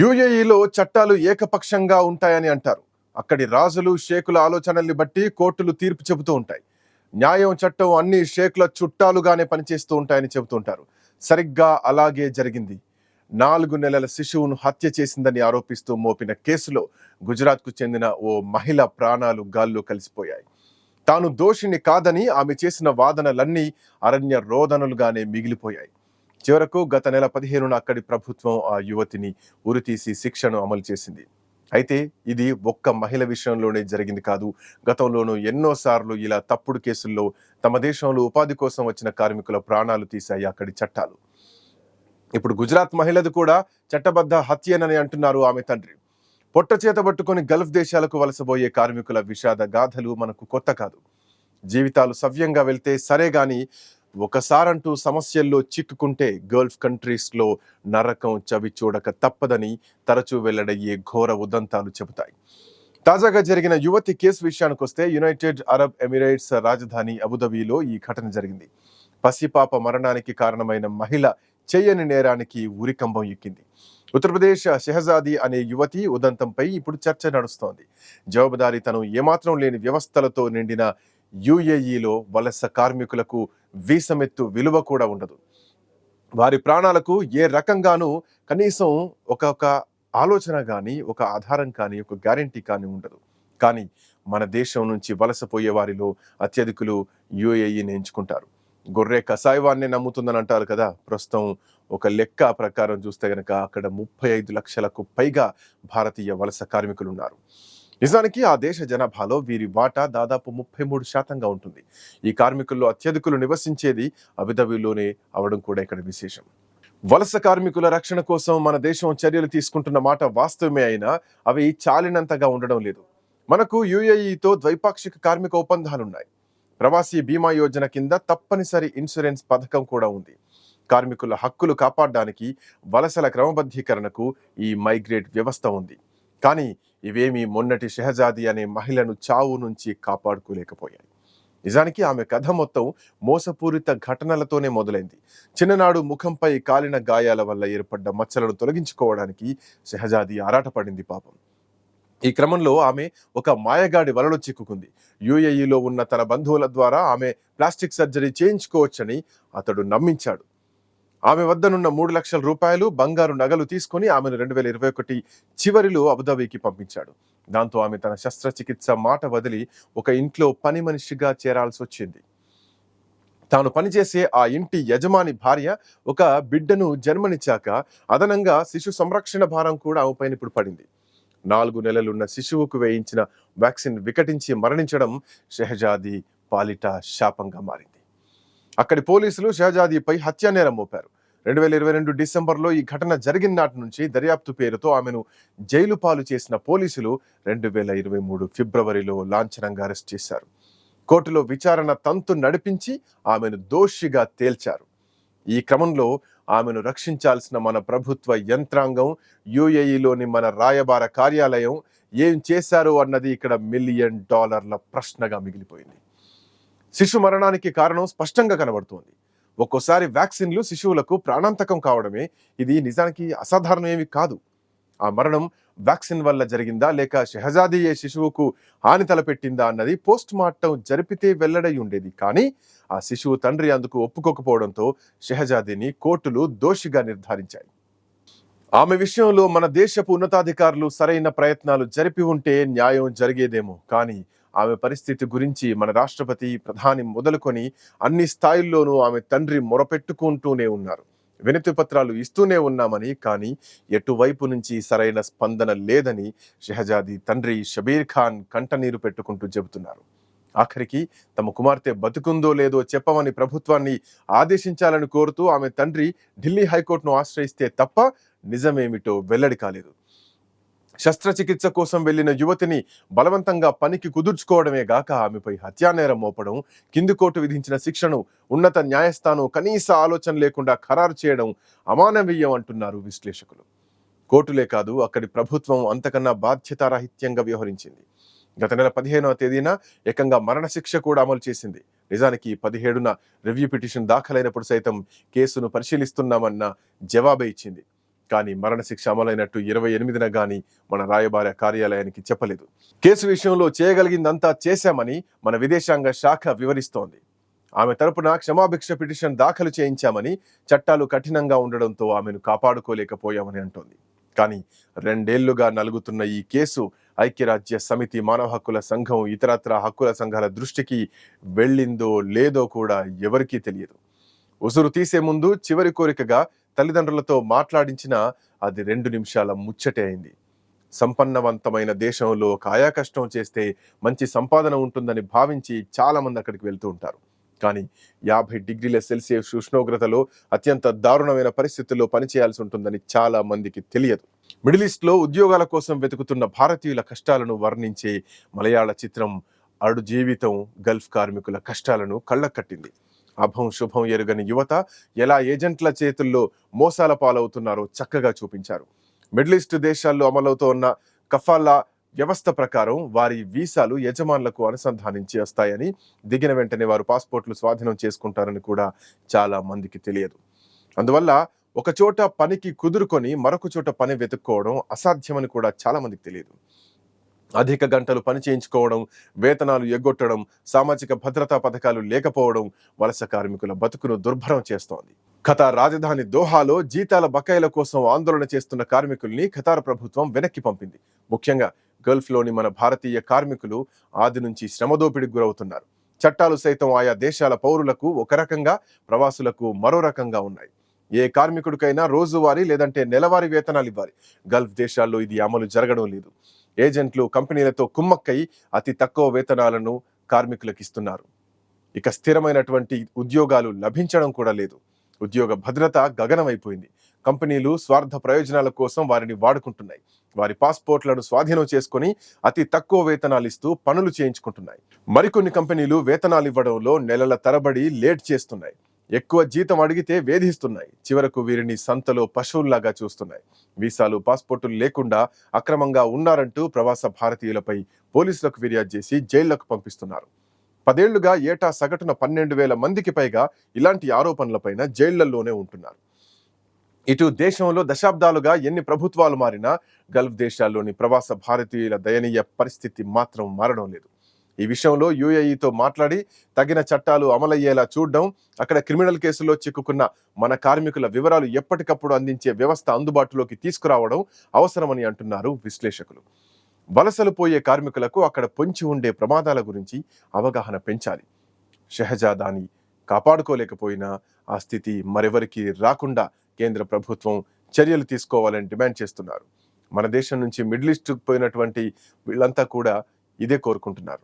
యుఏఈలో చట్టాలు ఏకపక్షంగా ఉంటాయని అంటారు. అక్కడి రాజులు షేకుల ఆలోచనల్ని బట్టి కోర్టులు తీర్పు చెబుతూ ఉంటాయి. న్యాయం చట్టం అన్ని షేకుల చుట్టాలుగానే పనిచేస్తూ ఉంటాయని చెబుతుంటారు. సరిగ్గా అలాగే జరిగింది. 4 నెలల శిశువును హత్య చేసిందని ఆరోపిస్తూ మోపిన కేసులో గుజరాత్కు చెందిన ఓ మహిళ ప్రాణాలు గాల్లో కలిసిపోయాయి. తాను దోషిని కాదని ఆమె చేసిన వాదనలన్నీ అరణ్య రోదనలుగానే మిగిలిపోయాయి. చివరకు గత నెల 15న అక్కడి ప్రభుత్వం ఆ యువతిని ఉరితీసి శిక్షను అమలు చేసింది. అయితే ఇది ఒక్క మహిళ విషయంలోనే జరిగింది కాదు. గతంలోనూ ఎన్నోసార్లు ఇలా తప్పుడు కేసుల్లో తమ దేశంలో ఉపాధి కోసం వచ్చిన కార్మికుల ప్రాణాలు తీశాయి అక్కడి చట్టాలు. ఇప్పుడు గుజరాత్ మహిళది కూడా చట్టబద్ధ హత్యేనని అంటున్నారు ఆమె తండ్రి. పొట్ట చేత పట్టుకొని గల్ఫ్ దేశాలకు వలసబోయే కార్మికుల విషాద గాథలు మనకు కొత్త కాదు. జీవితాలు సవ్యంగా వెళ్తే సరే గాని ఒకసారంటూ సమస్యల్లో చిక్కుకుంటే గల్ఫ్ కంట్రీస్లో నరకం చవి చూడక తప్పదని తరచూ వెల్లడయ్యే ఘోర ఉదంతాలు చెబుతాయి. తాజాగా జరిగిన యువతి కేసు విషయానికి వస్తే యునైటెడ్ అరబ్ ఎమిరేట్స్ రాజధాని అబుదాబిలో ఈ ఘటన జరిగింది. పసిపాప మరణానికి కారణమైన మహిళ చెయ్యని నేరానికి ఉరికంబం ఎక్కింది. ఉత్తరప్రదేశ్ షెహజాది అనే యువతి ఉదంతంపై ఇప్పుడు చర్చ నడుస్తోంది. జవాబుదారీతనం ఏమాత్రం లేని వ్యవస్థలతో నిండిన యుఏఈలో వలస కార్మికులకు వీసమెత్తు విలువ కూడా ఉండదు. వారి ప్రాణాలకు ఏ రకంగానూ కనీసం ఒక ఆలోచన కానీ, ఒక ఆధారం కానీ, ఒక గ్యారంటీ కానీ ఉండదు. కానీ మన దేశం నుంచి వలసపోయే వారిలో అత్యధికులు యుఏఈని ఎంచుకుంటారు. గొర్రె కసాయవాన్ని నమ్ముతుందని అంటారు కదా. ప్రస్తుతం ఒక లెక్క ప్రకారం చూస్తే గనక అక్కడ 35 లక్షలకు పైగా భారతీయ వలస కార్మికులు ఉన్నారు. నిజానికి ఆ దేశ జనాభాలో వీరి వాటా దాదాపు 33% ఉంటుంది. ఈ కార్మికుల్లో అత్యధికులు నివసించేది అబుదాబిలోనే అవడం కూడా ఇక్కడ విశేషం. వలస కార్మికుల రక్షణ కోసం మన దేశం చర్యలు తీసుకుంటున్న మాట వాస్తవమే అయినా అవి చాలినంతగా ఉండడం లేదు. మనకు యుఏఈతో ద్వైపాక్షిక కార్మిక ఒప్పందాలున్నాయి. ప్రవాసీ బీమా యోజన కింద తప్పనిసరి ఇన్సూరెన్స్ పథకం కూడా ఉంది. కార్మికుల హక్కులు కాపాడడానికి వలసల క్రమబద్ధీకరణకు ఈ మైగ్రేట్ వ్యవస్థ ఉంది. కానీ ఇవేమీ మొన్నటి షెహజాది అనే మహిళను చావు నుంచి కాపాడుకోలేకపోయాయి. నిజానికి ఆమె కథ మొత్తం మోసపూరిత ఘటనలతోనే మొదలైంది. చిన్ననాడు ముఖంపై కాలిన గాయాల వల్ల ఏర్పడ్డ మచ్చలను తొలగించుకోవడానికి షెహజాది ఆరాటపడింది పాపం. ఈ క్రమంలో ఆమె ఒక మాయగాడి వలలో చిక్కుకుంది. యుఏఈలో ఉన్న తన బంధువుల ద్వారా ఆమె ప్లాస్టిక్ సర్జరీ చేయించుకోవచ్చని అతడు నమ్మించాడు. ఆమె వద్దనున్న 3 లక్షల రూపాయలు బంగారు నగలు తీసుకుని ఆమెను 2021 చివరిలో అబుదాబికి పంపించాడు. దాంతో ఆమె తన శస్త్రచికిత్స మాట వదిలి ఒక ఇంట్లో పని మనిషిగా చేరాల్సి వచ్చింది. తాను పనిచేసే ఆ ఇంటి యజమాని భార్య ఒక బిడ్డను జన్మనిచ్చాక అదనంగా శిశు సంరక్షణ భారం కూడా ఆమెపైన ఇప్పుడు పడింది. 4 నెలలున్న శిశువుకు వేయించిన వ్యాక్సిన్ వికటించి మరణించడం షెహజాది పాలిట శాపంగా మారింది. అక్కడి పోలీసులు షెహజాదీపై హత్యానేరం మోపారు. 2022 డిసెంబర్లో ఈ ఘటన జరిగిన నాటి నుంచి దర్యాప్తు పేరుతో ఆమెను జైలు పాలు చేసిన పోలీసులు 2023 ఫిబ్రవరిలో లాంఛనంగా అరెస్ట్ చేశారు. కోర్టులో విచారణ తంతు నడిపించి ఆమెను దోషిగా తేల్చారు. ఈ క్రమంలో ఆమెను రక్షించాల్సిన మన ప్రభుత్వ యంత్రాంగం, యుఏఈలోని మన రాయబార కార్యాలయం ఏం చేశారు అన్నది ఇక్కడ $1 మిలియన్ ప్రశ్నగా మిగిలిపోయింది. శిశు మరణానికి కారణం స్పష్టంగా కనబడుతోంది. ఒక్కోసారి వ్యాక్సిన్లు శిశువులకు ప్రాణాంతకం కావడమే. ఇది నిజానికి అసాధారణం ఏమి కాదు. ఆ మరణం వ్యాక్సిన్ వల్ల జరిగిందా లేక షెహజాదియే శిశువుకు హాని తలపెట్టిందా అన్నది పోస్ట్ మార్టం జరిపితే వెల్లడై ఉండేది. కానీ ఆ శిశువు తండ్రి అందుకు ఒప్పుకోకపోవడంతో షెహజాదీని కోర్టులు దోషిగా నిర్ధారించాయి. ఆమె విషయంలో మన దేశపు ఉన్నతాధికారులు సరైన ప్రయత్నాలు జరిపి ఉంటే న్యాయం జరిగేదేమో. కానీ ఆమె పరిస్థితి గురించి మన రాష్ట్రపతి, ప్రధాని మొదలుకొని అన్ని స్థాయిల్లోనూ ఆమె తండ్రి మొరపెట్టుకుంటూనే ఉన్నారు. వినతి పత్రాలు ఇస్తూనే ఉన్నామని, కానీ ఎటువైపు నుంచి సరైన స్పందన లేదని షెహజాది తండ్రి షబీర్ ఖాన్ కంటనీరు పెట్టుకుంటూ చెబుతున్నారు. ఆఖరికి తమ కుమార్తె బతుకుందో లేదో చెప్పమని ప్రభుత్వాన్ని ఆదేశించాలని కోరుతూ ఆమె తండ్రి ఢిల్లీ హైకోర్టును ఆశ్రయిస్తే తప్ప నిజమేమిటో వెల్లడి కాలేదు. శస్త్రచికిత్స కోసం వెళ్లిన యువతిని బలవంతంగా పనికి కుదుర్చుకోవడమే గాక ఆమెపై హత్యానేరం మోపడం, కింది కోర్టు విధించిన శిక్షను ఉన్నత న్యాయస్థానం కనీస ఆలోచన లేకుండా ఖరారు చేయడం అమానవీయం అంటున్నారు విశ్లేషకులు. కోర్టులే కాదు, అక్కడి ప్రభుత్వం అంతకన్నా బాధ్యతారాహిత్యంగా వ్యవహరించింది. గత నెల 15వ తేదీన ఏకంగా మరణశిక్ష కూడా అమలు చేసింది. నిజానికి 17న రివ్యూ పిటిషన్ దాఖలైనప్పుడు సైతం కేసును పరిశీలిస్తున్నామన్న జవాబే ఇచ్చింది. కానీ మరణశిక్ష అమలైనట్టు 28న గాని మన రాయబార కార్యాలయానికి చెప్పలేదు. కేసు విషయంలో చేయగలిగిందంతా చేశామని మన విదేశాంగ శాఖ వివరిస్తోంది. ఆమె తరపున క్షమాభిక్ష పిటిషన్ దాఖలు చేయించామని, చట్టాలు కఠినంగా ఉండడంతో ఆమెను కాపాడుకోలేకపోయామని అంటోంది. కానీ 2 ఏళ్లుగా నలుగుతున్న ఈ కేసు ఐక్యరాజ్య సమితి, మానవ హక్కుల సంఘం, ఇతరత్ర హక్కుల సంఘాల దృష్టికి వెళ్ళిందో లేదో కూడా ఎవరికీ తెలియదు. ఉసురు తీసే ముందు చివరి కోరికగా తల్లిదండ్రులతో మాట్లాడించినా అది 2 నిమిషాల ముచ్చటే అయింది. సంపన్నవంతమైన దేశంలో కాయా కష్టం చేస్తే మంచి సంపాదన ఉంటుందని భావించి చాలా మంది అక్కడికి వెళ్తూ ఉంటారు. కానీ 50 డిగ్రీల సెల్సియస్ ఉష్ణోగ్రతలో అత్యంత దారుణమైన పరిస్థితుల్లో పనిచేయాల్సి ఉంటుందని చాలా మందికి తెలియదు. మిడిల్ ఈస్ట్ లో ఉద్యోగాల కోసం వెతుకుతున్న భారతీయుల కష్టాలను వర్ణించే మలయాళ చిత్రం అడు జీవితం గల్ఫ్ కార్మికుల కష్టాలను కళ్ళకట్టింది. అభం శుభం ఎరుగని యువత ఎలా ఏజెంట్ల చేతుల్లో మోసాల పాలవుతున్నారో చక్కగా చూపించారు. మిడిల్ ఈస్ట్ దేశాల్లో అమలవుతూ ఉన్న కఫాలా వ్యవస్థ ప్రకారం వారి వీసాలు యజమానులకు అనుసంధానించి వస్తాయని, దిగిన వెంటనే వారు పాస్పోర్ట్లు స్వాధీనం చేసుకుంటారని కూడా చాలా మందికి తెలియదు. అందువల్ల ఒక చోట పనికి కుదురుకొని మరొక చోట పని వెతుక్కోవడం అసాధ్యమని కూడా చాలా మందికి తెలియదు. అధిక గంటలు పని చేయించుకోవడం, వేతనాలు ఎగ్గొట్టడం, సామాజిక భద్రతా పథకాలు లేకపోవడం వలస కార్మికుల బతుకును దుర్భరం చేస్తోంది. ఖతార్ రాజధాని దోహాలో జీతాల బకాయిల కోసం ఆందోళన చేస్తున్న కార్మికుల్ని ఖతార్ ప్రభుత్వం వెనక్కి పంపింది. ముఖ్యంగా గల్ఫ్లోని మన భారతీయ కార్మికులు ఆది నుంచి శ్రమదోపిడికి గురవుతున్నారు. చట్టాలు సైతం ఆయా దేశాల పౌరులకు ఒక రకంగా, ప్రవాసులకు మరో రకంగా ఉన్నాయి. ఏ కార్మికుడికైనా రోజువారీ లేదంటే నెలవారీ వేతనాలు ఇవ్వాలి. గల్ఫ్ దేశాల్లో ఇది అమలు జరగడం లేదు. ఏజెంట్లు కంపెనీలతో కుమ్మక్కై అతి తక్కువ వేతనాలను కార్మికులకు ఇస్తున్నారు. ఇక స్థిరమైనటువంటి ఉద్యోగాలు లభించడం కూడా లేదు. ఉద్యోగ భద్రత గగనమైపోయింది. కంపెనీలు స్వార్థ ప్రయోజనాల కోసం వారిని వాడుకుంటున్నాయి. వారి పాస్పోర్ట్లను స్వాధీనం చేసుకుని అతి తక్కువ వేతనాలు ఇస్తూ పనులు చేయించుకుంటున్నాయి. మరికొన్ని కంపెనీలు వేతనాలు ఇవ్వడంలో నెలల తరబడి లేట్ చేస్తున్నాయి. ఎక్కువ జీతం అడిగితే వేధిస్తున్నాయి. చివరకు వీరిని సంతలో పశువుల్లాగా చూస్తున్నాయి. వీసాలు, పాస్పోర్టులు లేకుండా అక్రమంగా ఉన్నారంటూ ప్రవాస భారతీయులపై పోలీసులకు ఫిర్యాదు చేసి జైళ్లకు పంపిస్తున్నారు. 10 ఏళ్లుగా ఏటా సగటున 12,000 మందికి పైగా ఇలాంటి ఆరోపణలపైన జైళ్లలోనే ఉంటున్నారు. ఇటు దేశంలో దశాబ్దాలుగా ఎన్ని ప్రభుత్వాలు మారినా గల్ఫ్ దేశాల్లోని ప్రవాస భారతీయుల దయనీయ పరిస్థితి మాత్రం మారడం లేదు. ఈ విషయంలో యుఏఈతో మాట్లాడి తగిన చట్టాలు అమలయ్యేలా చూడడం, అక్కడ క్రిమినల్ కేసులో చిక్కుకున్న మన కార్మికుల వివరాలు ఎప్పటికప్పుడు అందించే వ్యవస్థ అందుబాటులోకి తీసుకురావడం అవసరమని అంటున్నారు విశ్లేషకులు. వలసలు పోయే కార్మికులకు అక్కడ పొంచి ఉండే ప్రమాదాల గురించి అవగాహన పెంచాలి. షహజాదాని కాపాడుకోలేకపోయినా ఆ స్థితి మరెవరికి రాకుండా కేంద్ర ప్రభుత్వం చర్యలు తీసుకోవాలని డిమాండ్ చేస్తున్నారు. మన దేశం నుంచి మిడిల్ ఈస్ట్ పోయినటువంటి వీళ్ళంతా కూడా ఇదే కోరుకుంటున్నారు.